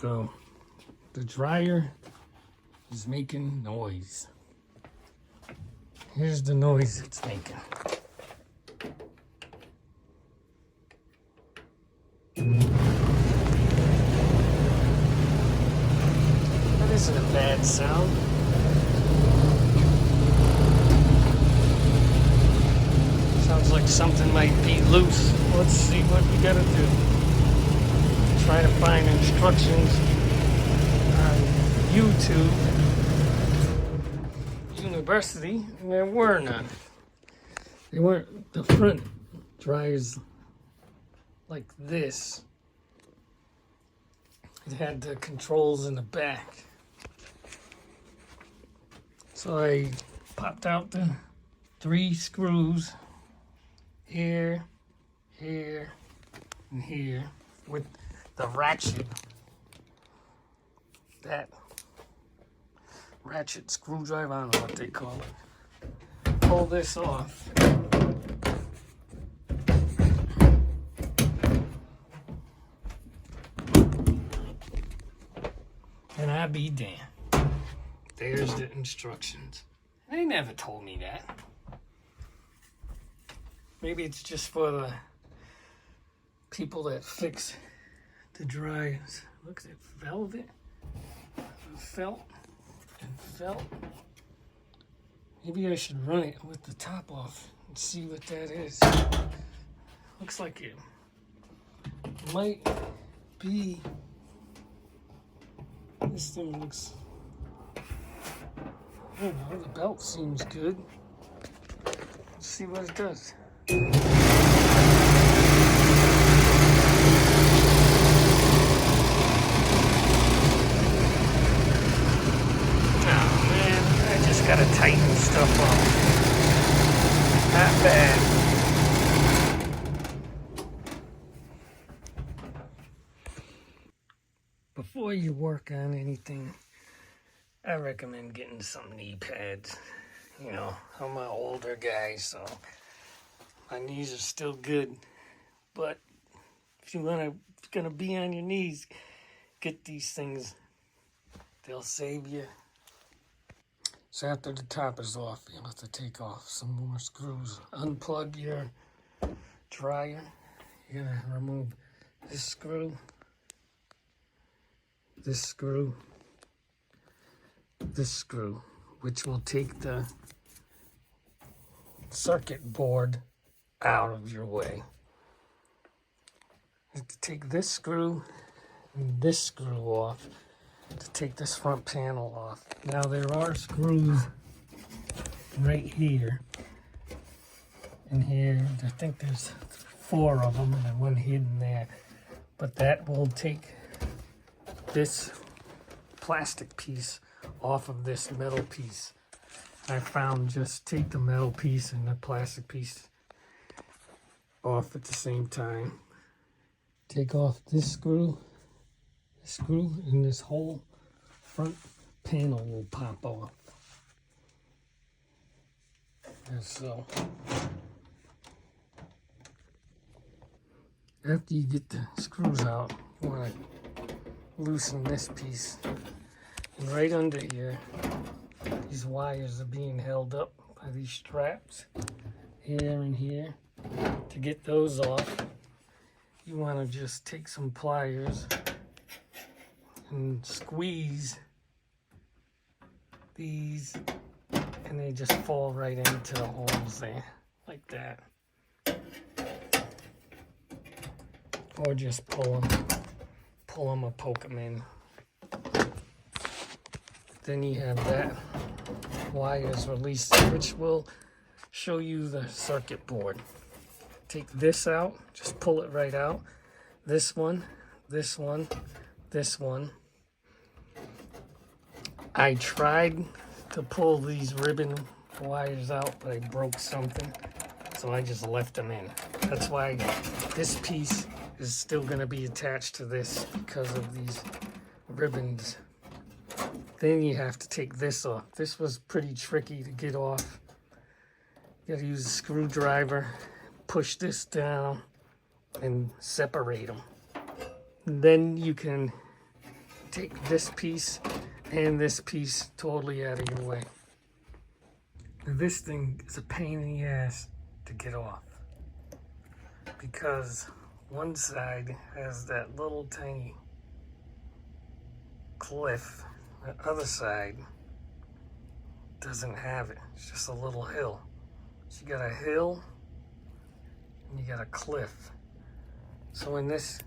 So the dryer is making noise. Here's the noise it's making. That isn't a bad sound. Sounds like something might be loose. Let's see what we gotta do. Try to find instructions on YouTube University, and there were none. They weren't the front dryers like this. It had the controls in the back. So I popped out the 3 screws here, here, and here with the ratchet. That ratchet screwdriver, I don't know what they call it. Pull this off. And I be damned. There's the instructions. They never told me that. Maybe it's just for the people that fix the dryers. Look at it, velvet, felt, and felt. Maybe I should run it with the top off and see what that is. Looks like it might be. This thing looks, I don't know, the belt seems good. Let's see what it does. Oh man, I just gotta tighten stuff up. Not bad. Before you work on anything, I recommend getting some knee pads. You know, I'm an older guy, so my knees are still good. But if you're gonna be on your knees, get these things. They'll save you. So after the top is off, you'll have to take off some more screws. Unplug your dryer. You're gonna remove this screw, this screw, this screw, which will take the circuit board out of your way. You have to take this screw and this screw off to take this front panel off. Now there are screws right here and here. I think there's 4 of them and one hidden there. But that will take this plastic piece off of this metal piece. I found just take the metal piece and the plastic piece off at the same time. Take off this screw, and this whole front panel will pop off. And so, after you get the screws out, you want to loosen this piece. And right under here, these wires are being held up by these straps here and here. To get those off, you want to just take some pliers and squeeze these, and they just fall right into the holes there, like that. Or just pull them or poke them in. Then you have that wires released, which will show you the circuit board. Take this out, just pull it right out. This one, this one, this one. I tried to pull these ribbon wires out, but I broke something, so I just left them in. That's why this piece is still going to be attached to this, because of these ribbons. Then you have to take this off. This was pretty tricky to get off. You got to use a screwdriver, push this down, and separate them. Then you can take this piece and this piece totally out of your way. Now, this thing is a pain in the ass to get off because one side has that little tiny cliff. The other side doesn't have it. It's just a little hill. So you got a hill and you got a cliff. So when this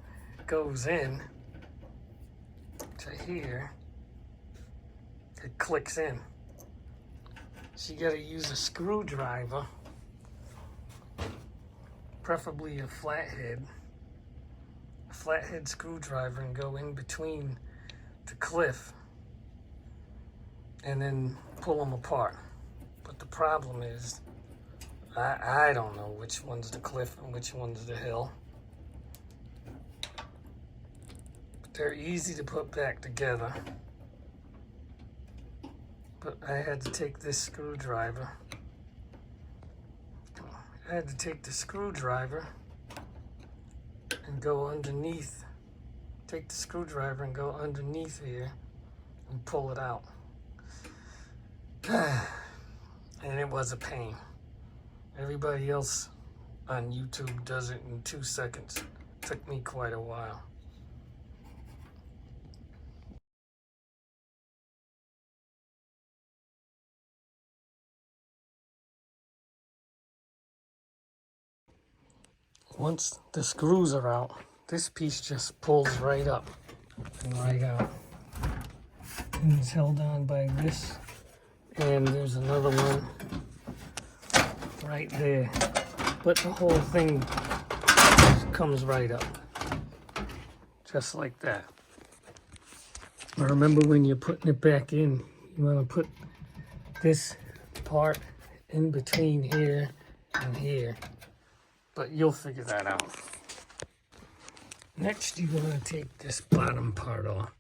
goes in to here, it clicks in. So you got to use a screwdriver, preferably a flathead screwdriver, and go in between the cliff and then pull them apart. But the problem is, I don't know which one's the cliff and which one's the hill. But they're easy to put back together. But I had to take this screwdriver. I had to take the screwdriver and go underneath. Take the screwdriver and go underneath here and pull it out. And it was a pain. Everybody else on YouTube does it in 2 seconds. Took me quite a while. Once the screws are out, this piece just pulls right up and right out. And it's held on by this. And there's another one right there. But the whole thing comes right up. Just like that. But remember, when you're putting it back in, you want to put this part in between here and here. But you'll figure that out. Next, you want to take this bottom part off.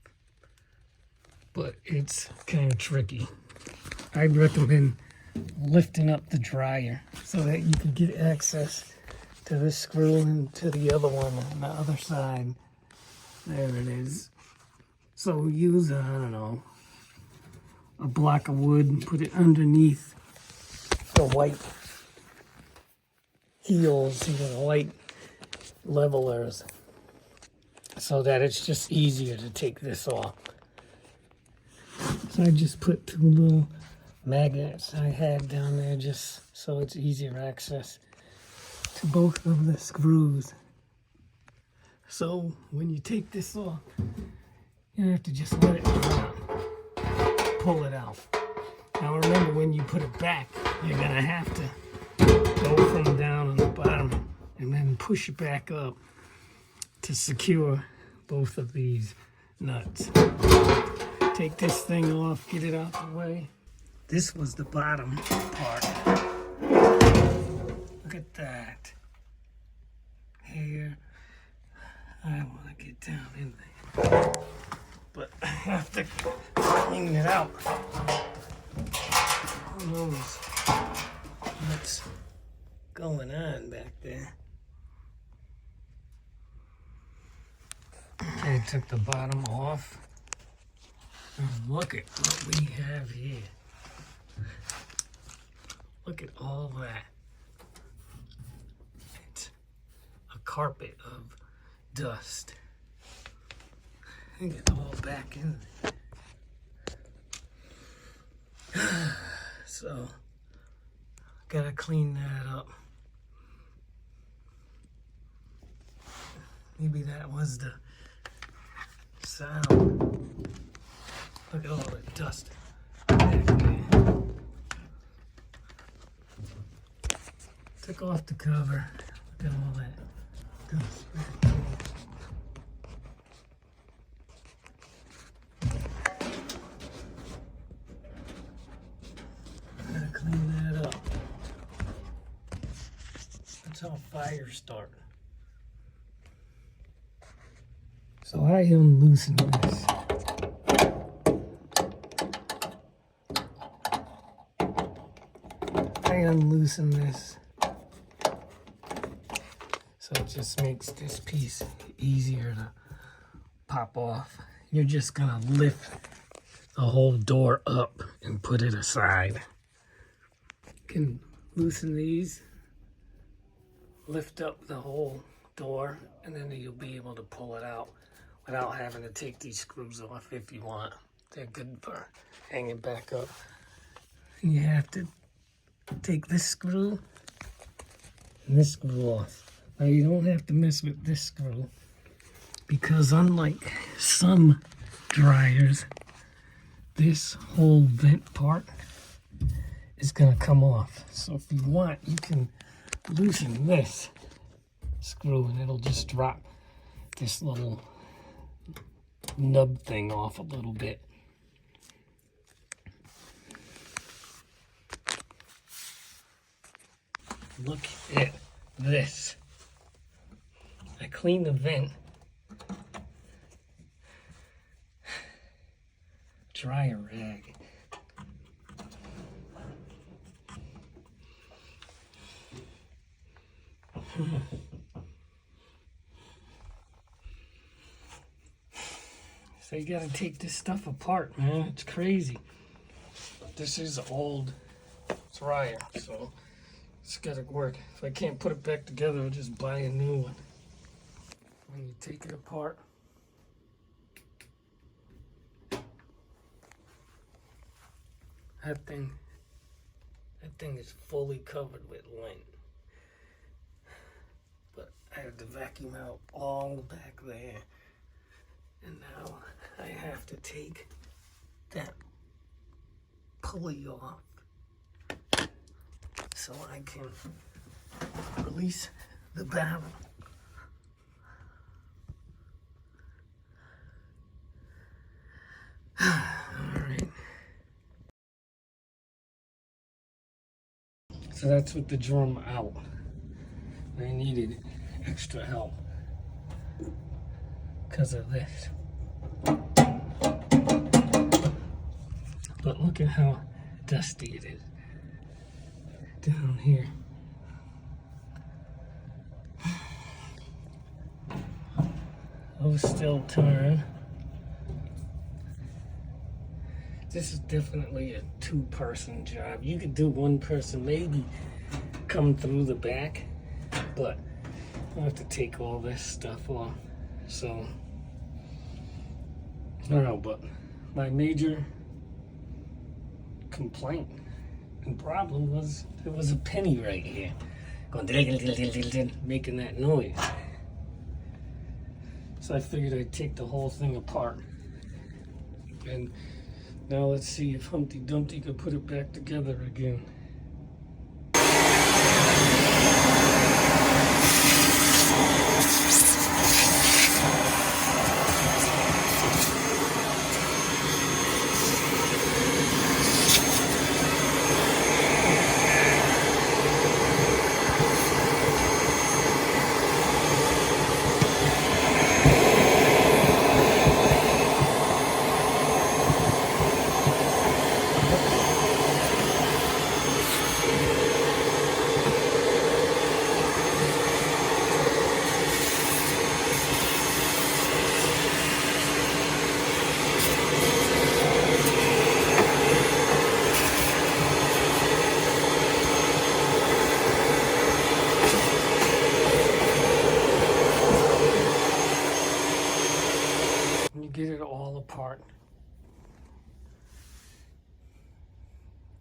But it's kind of tricky. I'd recommend lifting up the dryer so that you can get access to this screw and to the other one on the other side. There it is. So use, I don't know, a block of wood and put it underneath the white heels, the white levelers, so that it's just easier to take this off. So I just put 2 little magnets I had down there just so it's easier access to both of the screws. So when you take this off, you have to just let it drop, pull it out. Now remember, when you put it back, you're gonna have to go from down on the bottom and then push it back up to secure both of these nuts. Take this thing off, get it out the way. This was the bottom part. Look at that. Here, I want to get down in there, but I have to clean it out. Who knows what's going on back there? Okay, took the bottom off. And look at what we have here. Look at all that. It's a carpet of dust. And get all back in there. So, gotta clean that up. Maybe that was the sound. Look at all the dust back there. Took off the cover. Look at all that dust back there. Gotta clean that up. That's how fires start. So I unloosen this. I unloosen this. So it just makes this piece easier to pop off. you're just gonna lift the whole door up and put it aside. You can loosen these, lift up the whole door, and then you'll be able to pull it out without having to take these screws off if you want. They're good for hanging back up. You have to take this screw and this screw off. Now you don't have to mess with this screw because unlike some dryers, this whole vent part is gonna come off. So if you want, you can loosen this screw and it'll just drop this little nub thing off a little bit. Look at this. I cleaned the vent. Dry a rag. So you gotta take this stuff apart, man. It's crazy. This is an old dryer, so it's gotta work. If I can't put it back together, I'll just buy a new one. When you take it apart, that thing is fully covered with lint. But I had to vacuum out all back there. And now I have to take that pulley off so I can release the barrel. Alright. So that's with the drum out. I needed extra help because of this. But look at how dusty it is down here. Those still turn. This is definitely a two-person job. You could do one person, maybe come through the back, but I have to take all this stuff off. So, I don't know, but my major complaint and problem was there was a penny right here going making that noise. So I figured I'd take the whole thing apart. And now let's see if Humpty Dumpty could put it back together again. Get it all apart.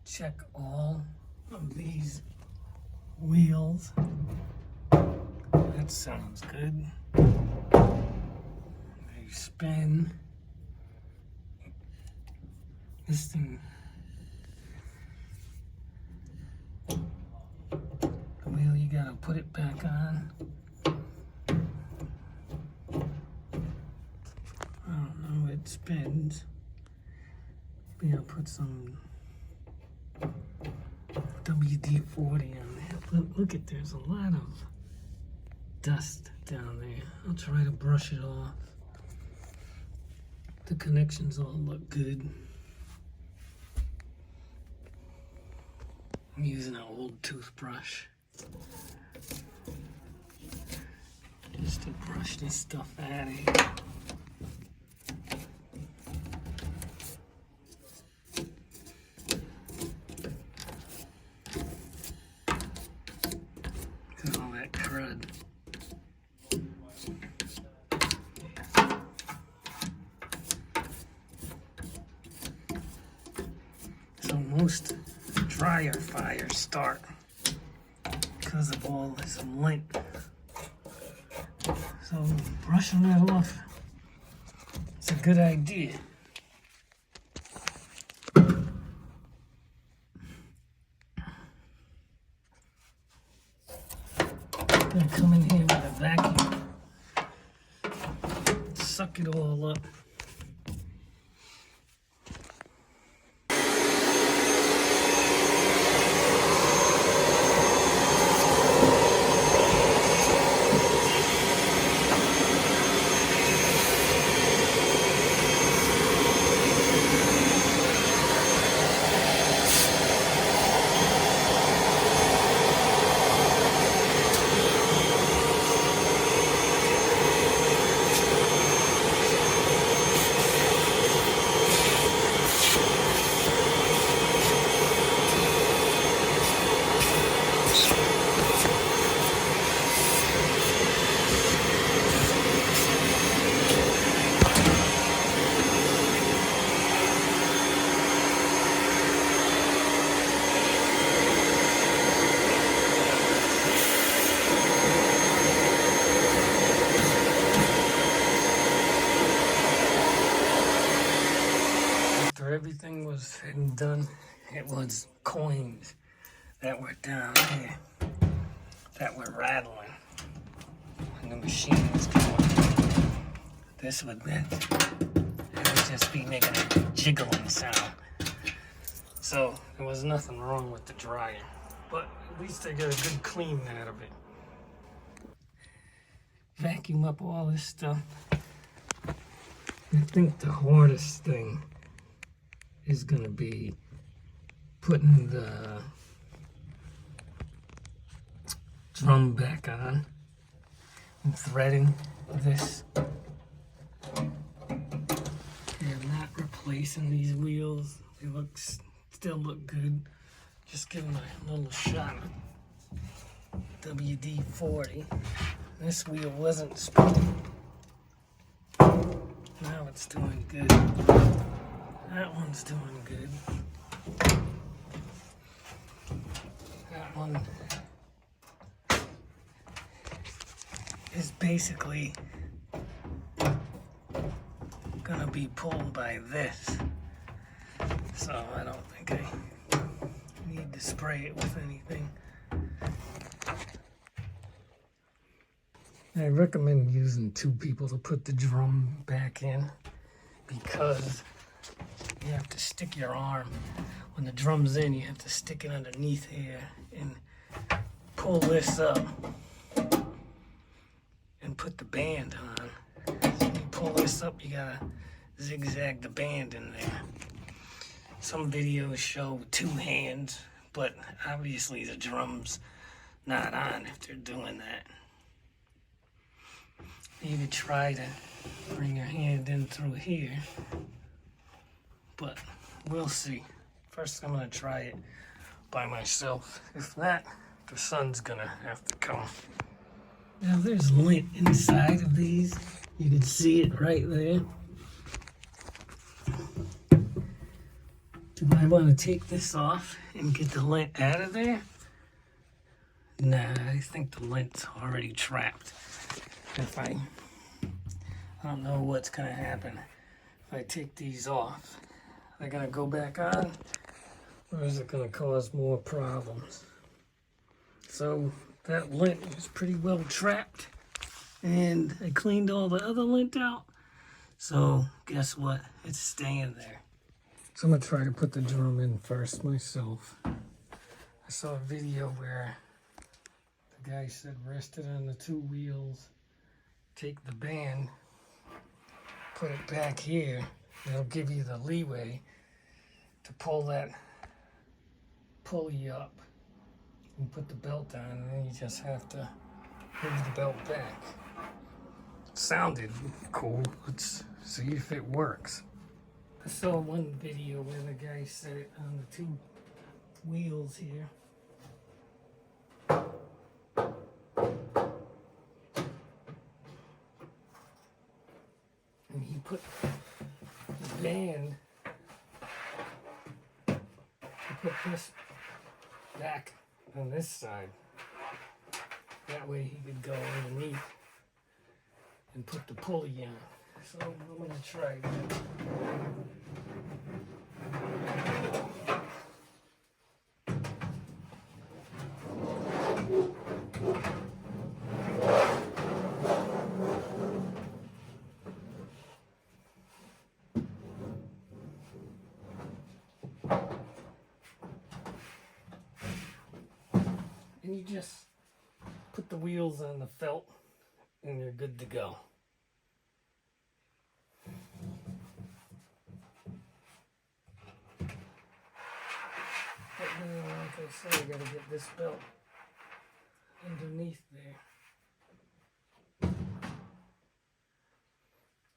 Check all of these wheels. That sounds good. They spin. This thing. The wheel, you gotta put it back on. It spins. Maybe I'll put some WD-40 on there. But look at, there's a lot of dust down there. I'll try to brush it off. The connections all look good. I'm using an old toothbrush just to brush this stuff out of here. most dryer fires start because of all this lint. So brushing that off is a good idea. I'm gonna come in here with a vacuum, suck it all up. After everything was said and done, it was coins that were down here that were rattling when the machine was going. This would just be making a jiggling sound. So there was nothing wrong with the dryer, but at least I got a good clean out of it. Vacuum up all this stuff. I think the hardest thing is going to be putting the drum back on and threading this. Okay, I'm not replacing these wheels. They still look good. Just giving a little shot of WD-40. This wheel wasn't spinning. Now it's doing good. That one's doing good. That one is basically gonna be pulled by this. So I don't think I need to spray it with anything. I recommend using 2 people to put the drum back in because you have to stick your arm. When the drum's in, you have to stick it underneath here and pull this up and put the band on. So when you pull this up, you gotta zigzag the band in there. Some videos show 2 hands, but obviously the drum's not on if they're doing that. You could try to bring your hand in through here, but we'll see. First, I'm gonna try it by myself. If not, the son's gonna have to come. Now, there's lint inside of these. You can see it right there. Do I want to take this off and get the lint out of there? Nah, I think the lint's already trapped. If I don't know what's gonna happen if I take these off. Are they gonna go back on, or is it gonna cause more problems? So that lint is pretty well trapped, and I cleaned all the other lint out. So guess what? It's staying there. So I'm gonna try to put the drum in first myself. I saw a video where the guy said rest it on the 2 wheels. Take the band, put it back here. It'll give you the leeway to pull that pulley up and put the belt on, and then you just have to move the belt back. Sounded cool. Let's see if it works. I saw one video where the guy set it on the 2 wheels here. And he put the band put this back on this side. That way he could go underneath and put the pulley on. So I'm going to try that. And you just put the wheels on the felt and you're good to go. But then, like I said, I gotta get this belt underneath there.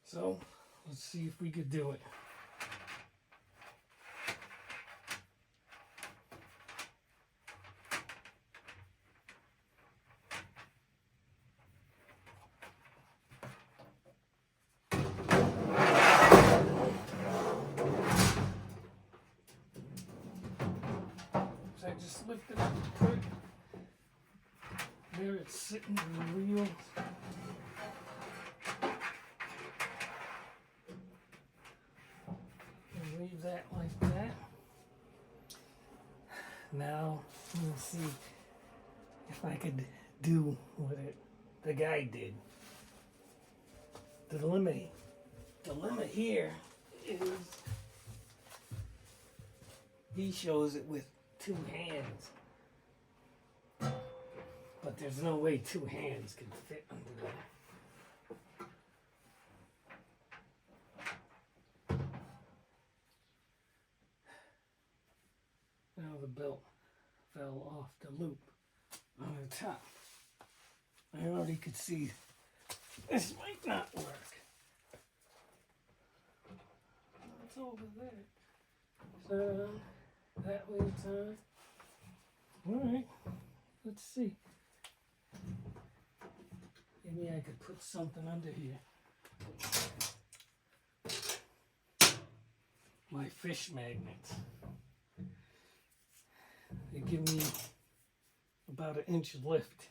So, let's see if we could do it. So I just lifted up the prick. There it's sitting in the wheel. And leave that like that. Now, let's see if I could do what the guy did. The limit here is he shows it with 2 hands. But there's no way 2 hands can fit under that. Now the belt fell off the loop on the top. I already could see this might not work. It's over there. So that way it's on. Alright, let's see. Maybe I could put something under here. My fish magnets. They give me about 1 inch lift.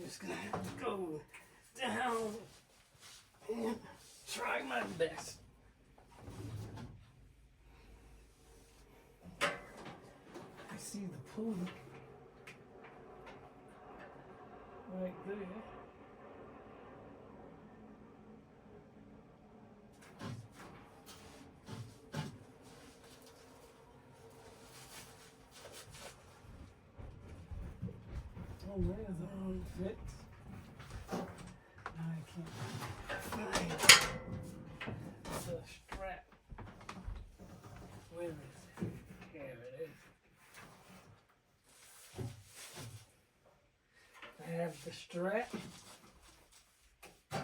Just gonna have to go down and try my best. I see the pulley right there. Oh, there's the wrong fit. Now I can't find the strap. Where is it? Here it is. I have the strap. I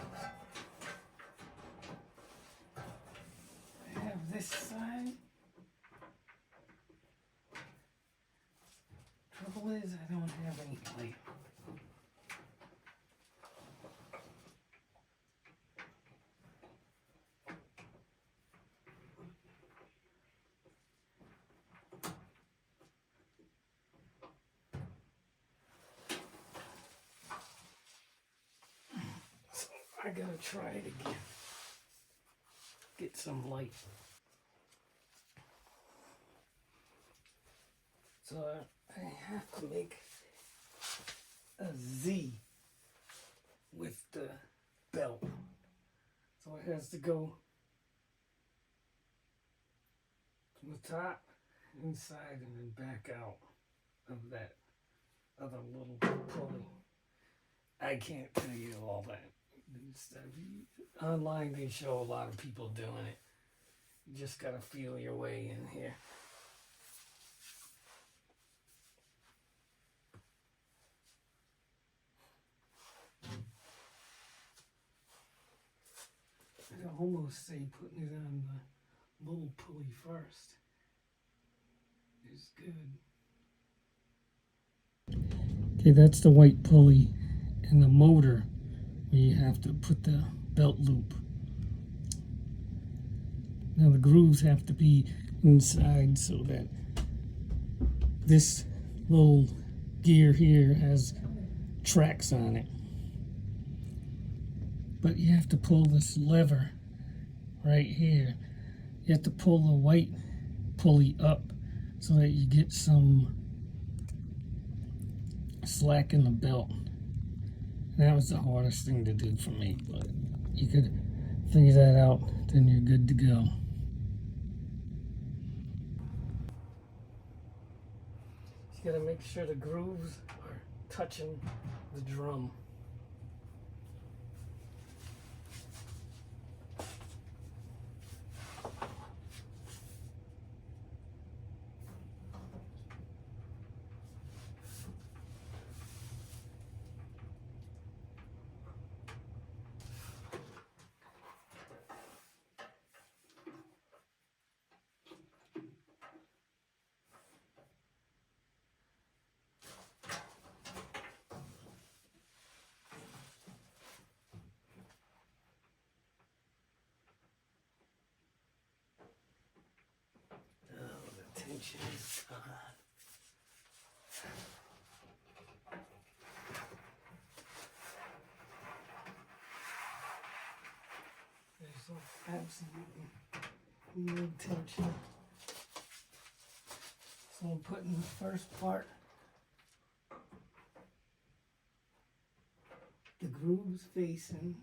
have this side. Trouble is, I don't have any plate. So I gotta try it again. Get some light. So I have to make a Z with the belt. So it has to go from the top, inside, and then back out of that other little pulley. I can't tell you all that stuff. Online they show a lot of people doing it. You just gotta feel your way in here. could almost say putting it on the little pulley first is good. Okay, that's the white pulley and the motor where you have to put the belt loop. Now the grooves have to be inside so that this little gear here has tracks on it. But you have to pull this lever right here. You have to pull the white pulley up so that you get some slack in the belt. That was the hardest thing to do for me, but you could figure that out, then you're good to go. You gotta make sure the grooves are touching the drum. Tension is gone. There's absolutely no tension. So I'm putting the first part, the grooves facing.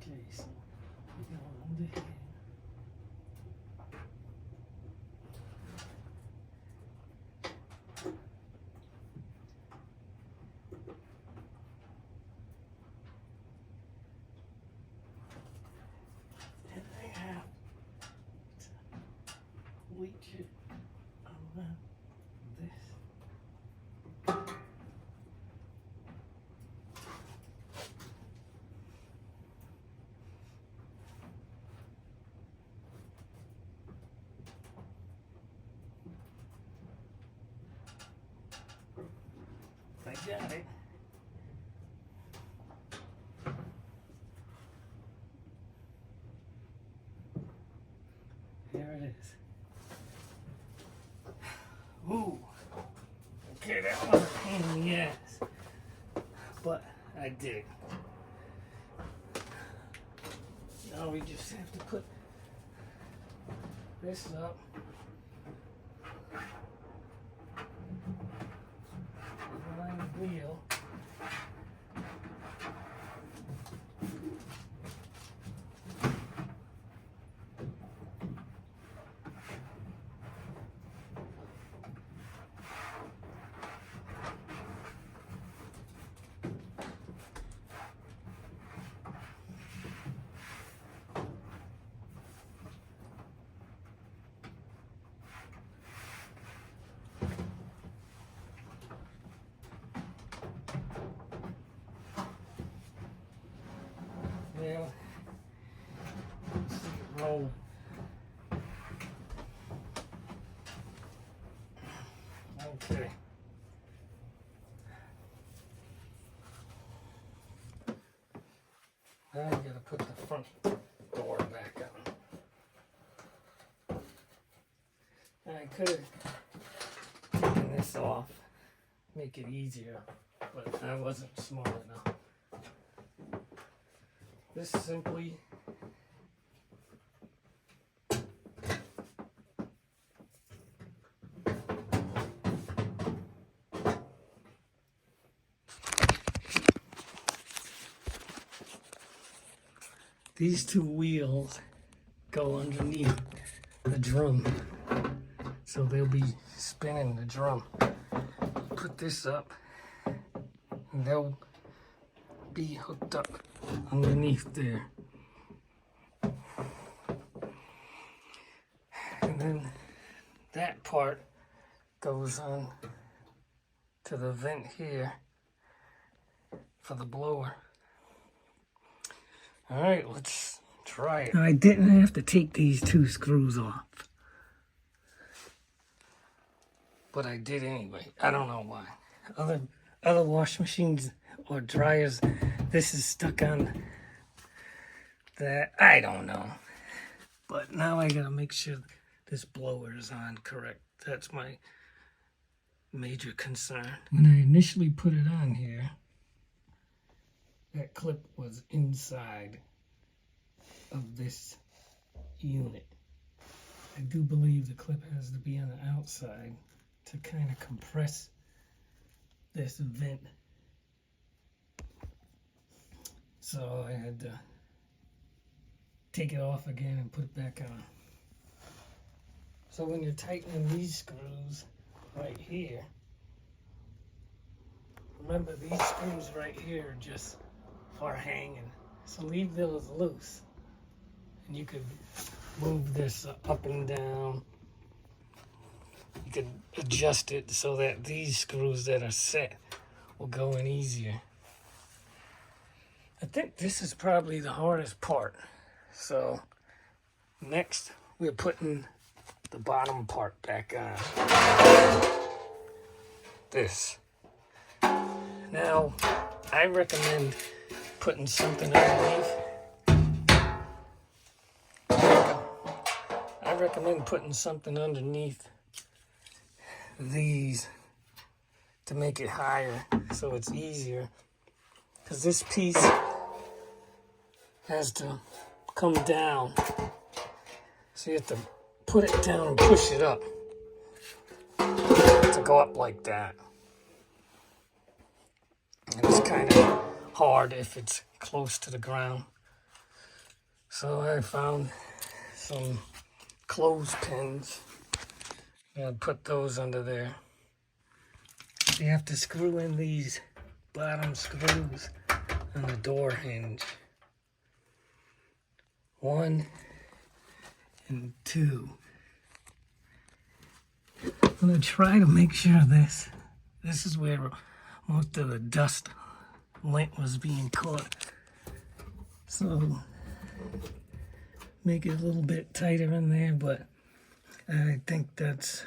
Okay, so we go under here. And I have to reach it around this. I got it. There it is. Ooh. Okay, that was a pain in the ass. But I did. Now we just have to put this up. Align the wheel. Yeah. Let's see it roll. Okay. Now I gotta put the front door back on. I could have taken this off, make it easier, but I wasn't smart enough. This simply these two wheels go underneath the drum, so they'll be spinning the drum. Put this up, and they'll be hooked up underneath there. And then that part goes on to the vent here for the blower. All right, let's try it. I didn't have to take these two screws off, but I did anyway. I don't know why. Other wash machines or dryers, this is stuck on that. I don't know. But now I gotta make sure this blower is on correct. That's my major concern. When I initially put it on here, that clip was inside of this unit. I do believe the clip has to be on the outside to kind of compress this vent. So I had to take it off again and put it back on. So when you're tightening these screws right here, remember these screws right here just are hanging. So leave those loose. And you could move this up and down. You could adjust it so that these screws that are set will go in easier. I think this is probably the hardest part. So next we're putting the bottom part back on. This. Now I recommend putting something underneath. I recommend putting something underneath these to make it higher so it's easier, because this piece has to come down, so you have to put it down and push it up to go up like that. And it's kind of hard if it's close to the ground. So I found some clothespins and put those under there. You have to screw in these bottom screws on the door hinge. 1 and 2. I'm gonna try to make sure this is where most of the dust lint was being caught. So make it a little bit tighter in there, but I think that's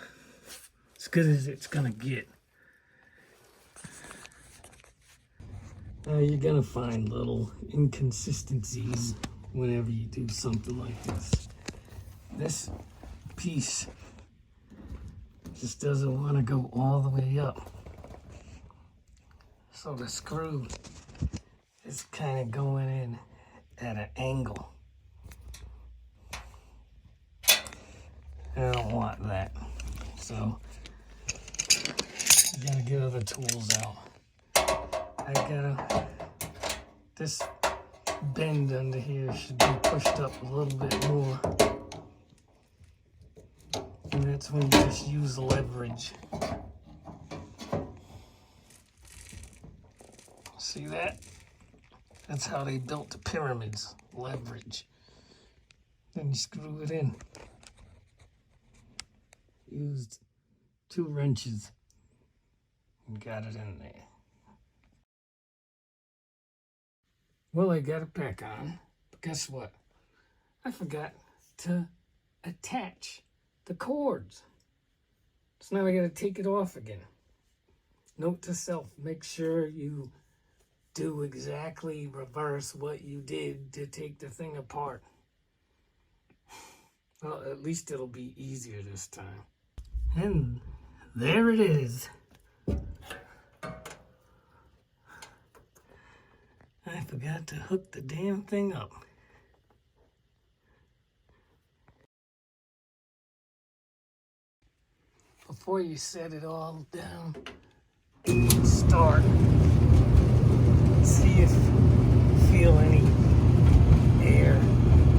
as good as it's gonna get. You're gonna find little inconsistencies whenever you do something like this. This piece just doesn't want to go all the way up. So the screw is kind of going in at an angle. I don't want that. So I'm gonna get other tools out. This bend under here should be pushed up a little bit more. And that's when you just use leverage. See that? That's how they built the pyramids, leverage. Then you screw it in. Used 2 wrenches and got it in there. Well, I got it back on, but guess what? I forgot to attach the cords. So now I gotta take it off again. Note to self, make sure you do exactly reverse what you did to take the thing apart. Well, at least it'll be easier this time. And there it is. I forgot to hook the damn thing up. Before you set it all down, start. See if you feel any air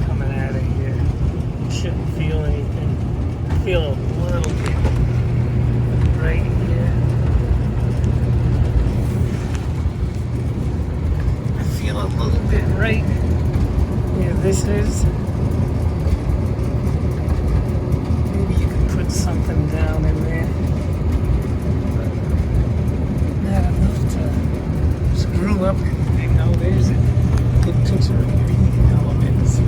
coming out of here. You shouldn't feel anything. I feel a little bit right here. I feel a little bit right where this is. Maybe you could put something down in there. Not enough to screw up anything. Oh, there's a good picture of your heating elements.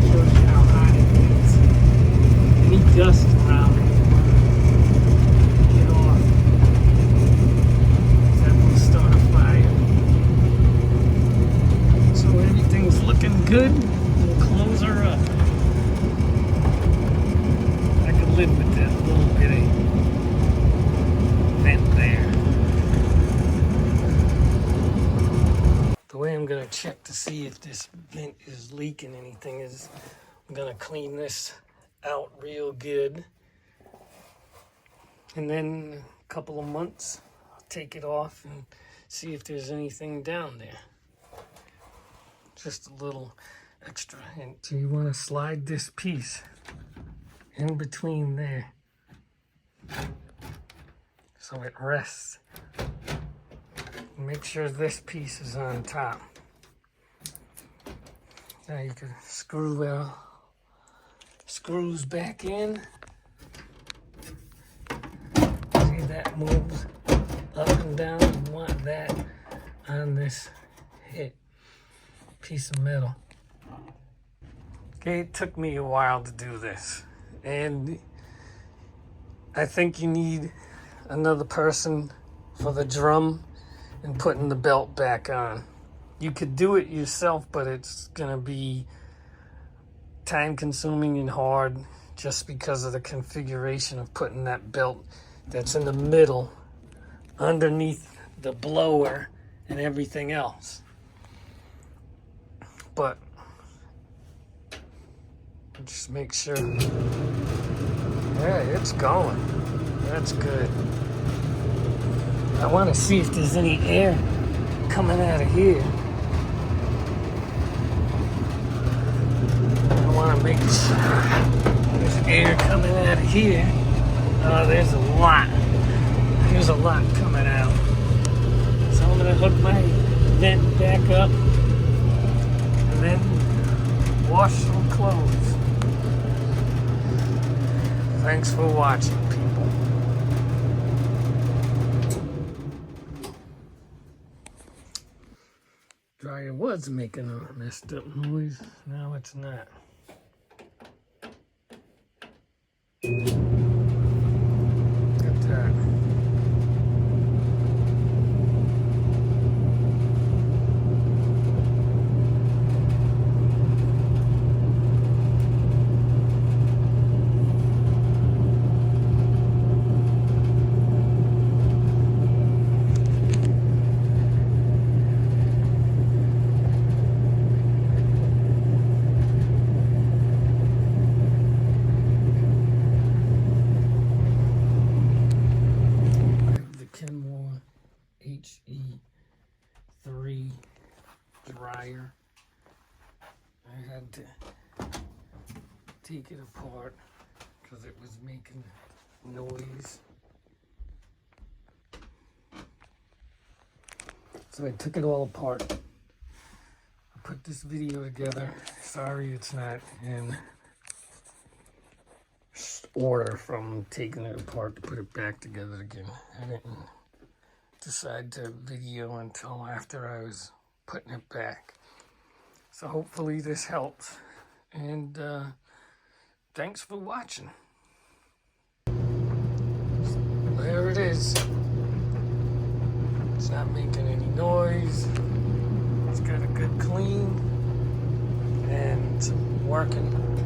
Shows you how hot it gets. Any dust around it, get off. That will start a fire. So everything's looking good. We'll close her up. I could live with that little bit of vent there. The way I'm going to check to see if this vent is leaking anything is I'm going to clean this out real good. And then a couple of months, I'll take it off and see if there's anything down there. Just a little extra hint. So you want to slide this piece in between there so it rests. Make sure this piece is on top. Now you can screw screws back in. See, that moves up and down. You want that on this hit piece of metal. Okay, it took me a while to do this, and I think you need another person for the drum and putting the belt back on. You could do it yourself, but it's gonna be time consuming and hard just because of the configuration of putting that belt that's in the middle underneath the blower and everything else. But just make sure. Yeah, it's going. That's good. I want to see if there's any air coming out of here. I want to make sure there's air coming out of here. Oh, there's a lot. There's a lot coming out. So I'm going to hook my vent back up and then wash some clothes. Thanks for watching, people. Dryer was making a messed up noise. Now it's not. Look at that. HE3 dryer. I had to take it apart because it was making noise. So I took it all apart. I put this video together. Sorry it's not in order from taking it apart to put it back together again. I didn't decide to video until after I was putting it back. So hopefully this helps. And thanks for watching. There it is. working.